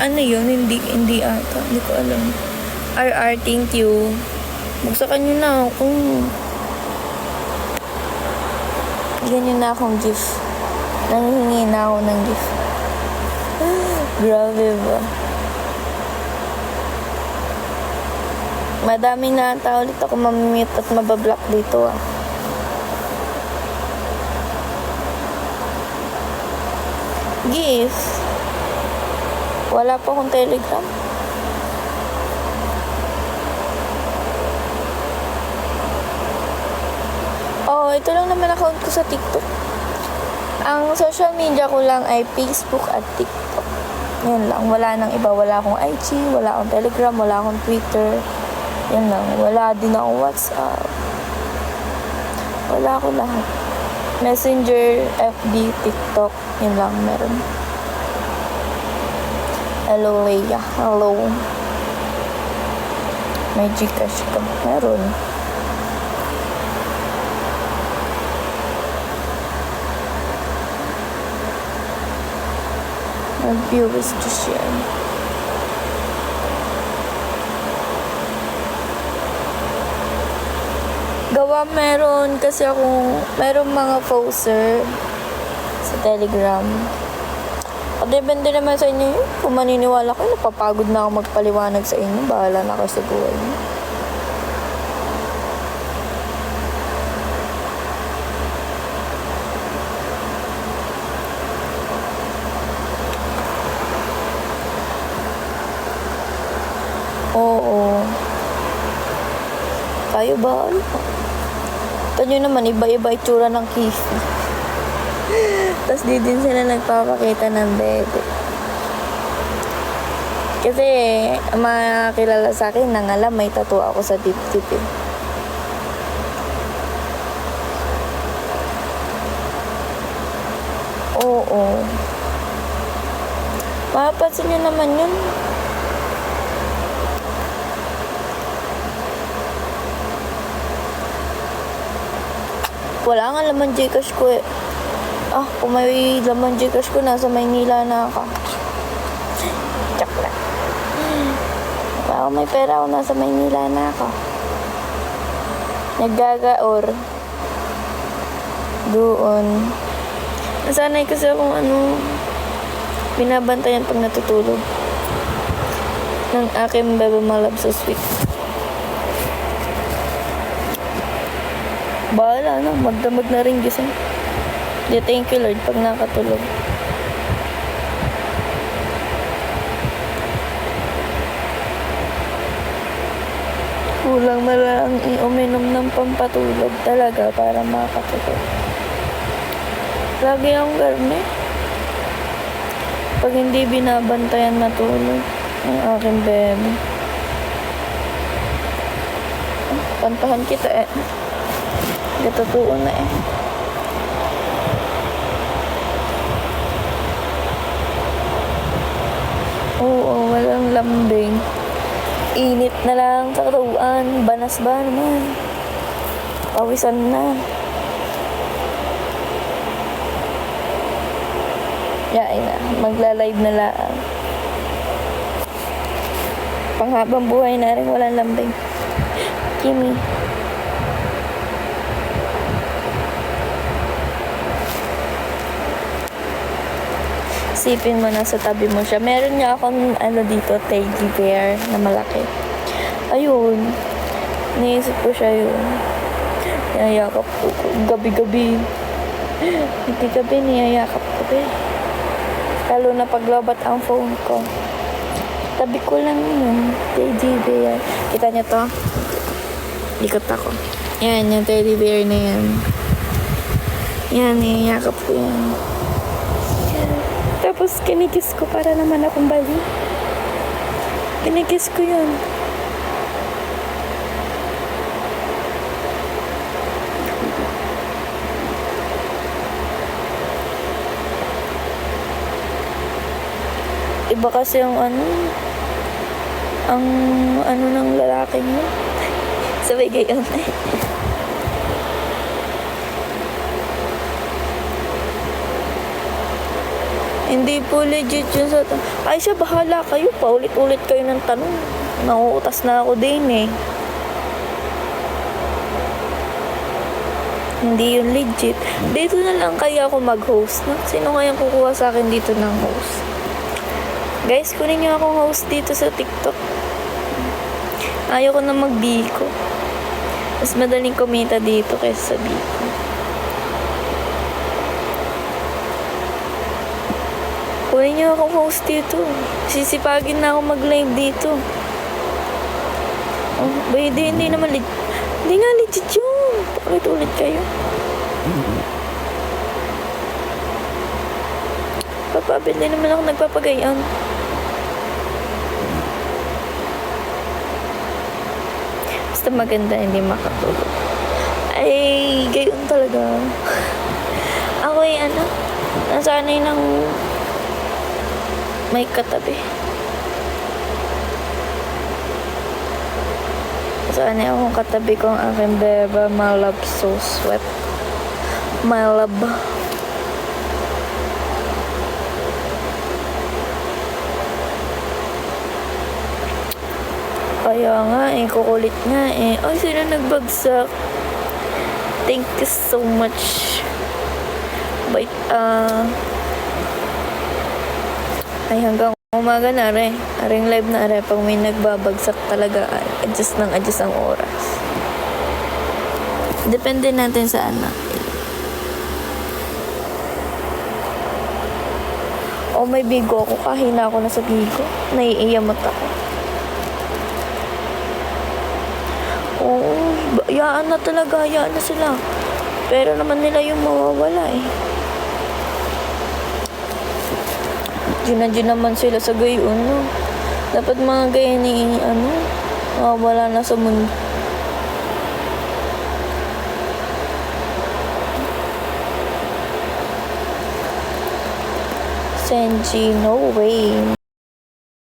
Ano yun? Hindi ata. Hindi ko alam. RR, thank you. Magsakan nyo na ako. Bigyan nyo na akong gift. Nanghihingi na ako ng gift. Grabe ba? Madaming nata ulit ako mamimute at mabablock dito ah. Gift? Wala pa akong Telegram. Oh, ito lang naman account ko sa TikTok. Ang social media ko lang ay Facebook at TikTok. Yan lang. Wala nang iba. Wala akong IG, wala akong Telegram, wala akong Twitter. Yan lang. Wala din akong WhatsApp. Wala ako lahat. Messenger, FB, TikTok. Yan lang meron. Hello, Leia. Hello. May Gcash ka. Meron. Viewers to share. Gawa meron kasi meron mga poster sa Telegram. At depende naman sa inyo yun. Kung maniniwala kayo, napapagod na ako magpaliwanag sa inyo. Bahala na kayo sa buhay niyo. Oo. Tayo ba? Ano? Ito nyo naman, iba-iba itsura ng kifi. Tapos di din sila nagpapakita ng bebe. Kasi, makakilala sa akin, nang alam, may tattoo ako sa dip-dip eh. Oo. Mapapansin nyo naman yun. Wala nga laman Gcash ko eh. Kung may laman Gcash ko, nasa Maynila na ako. Check lang. Kung may pera ako, nasa Maynila na ako. Naggagaor. Doon. Nasanay kasi akong binabantayan pag natutulog. Ng aking bebe malab so sweet. Bahala na, magdamag na rin gising. Di thank you Lord pag nakatulog. Kulang na lang uminom ng pampatulog talaga para makatulog. Lagi akong garne. Pag hindi binabantayan matulog ang aking bebe. Pantahan kita eh. Totoo na eh. Oo, walang lambing. Init na lang sa katawan. Banas ba naman? Pawisan na. Yain na. Magla-live na lang. Panghabang buhay na rin walang lambing. Kimi. Isipin mo na sa tabi mo siya. Meron niya akong dito, teddy bear na malaki. Ayun. Niisip ko siya yun. Niyayakap ko. Gabi-gabi. Gabi-gabi niyayakap ko. Lalo na paglobat ang phone ko. Tabi ko lang yun. Teddy bear. Kita niyo to? Likot ako. Yan, yung teddy bear na yan. Yan, niyayakap ko yan. Tapos kinikis ko para naman akong bali. Kinikis ko yun. Iba kasi ang ng lalaki niya. Sabay gayon eh. Hindi po legit yun sa... Ay siya, bahala kayo. Paulit-ulit kayo ng tanong. Nauutas na ako din eh. Hindi yun legit. Dito na lang kaya ako mag-host. No? Sino kayang kukuha sa akin dito ng host? Guys, kunin niyo akong host dito sa TikTok. Ayaw ko na mag-Biko. Mas madaling kumita dito kaysa sa Biko. Kunin niyo akong host dito. Sisipagin na ako mag-live dito. Oh, ba, hindi naman legit. Hindi nga legit yun. Ulit-ulit kayo. Papabili naman ako nagpapagayan. Basta maganda, hindi makatulog. Ay, gayon talaga. Ako ay nasanay ng may katabi. Nasanay akong katabi ko ang aking beba, my love so sweet. My love. Kaya nga kukulit nga Ay, sino nagbagsak? Thank you so much. Bye. Ay, hanggang umaga na rin. Aring live na rin. Pag may nagbabagsak talaga, adjust ang oras. Depende natin sa anak. O may bigo ako. Kahina ako na sa bigo. Naiiyamot ako. Oo, hayaan na talaga. Hayaan na sila. Pero naman nila yung mawawala Diyan naman sila sa gayon, no? Dapat mga gayon wala na sa mundo. Senji, no way.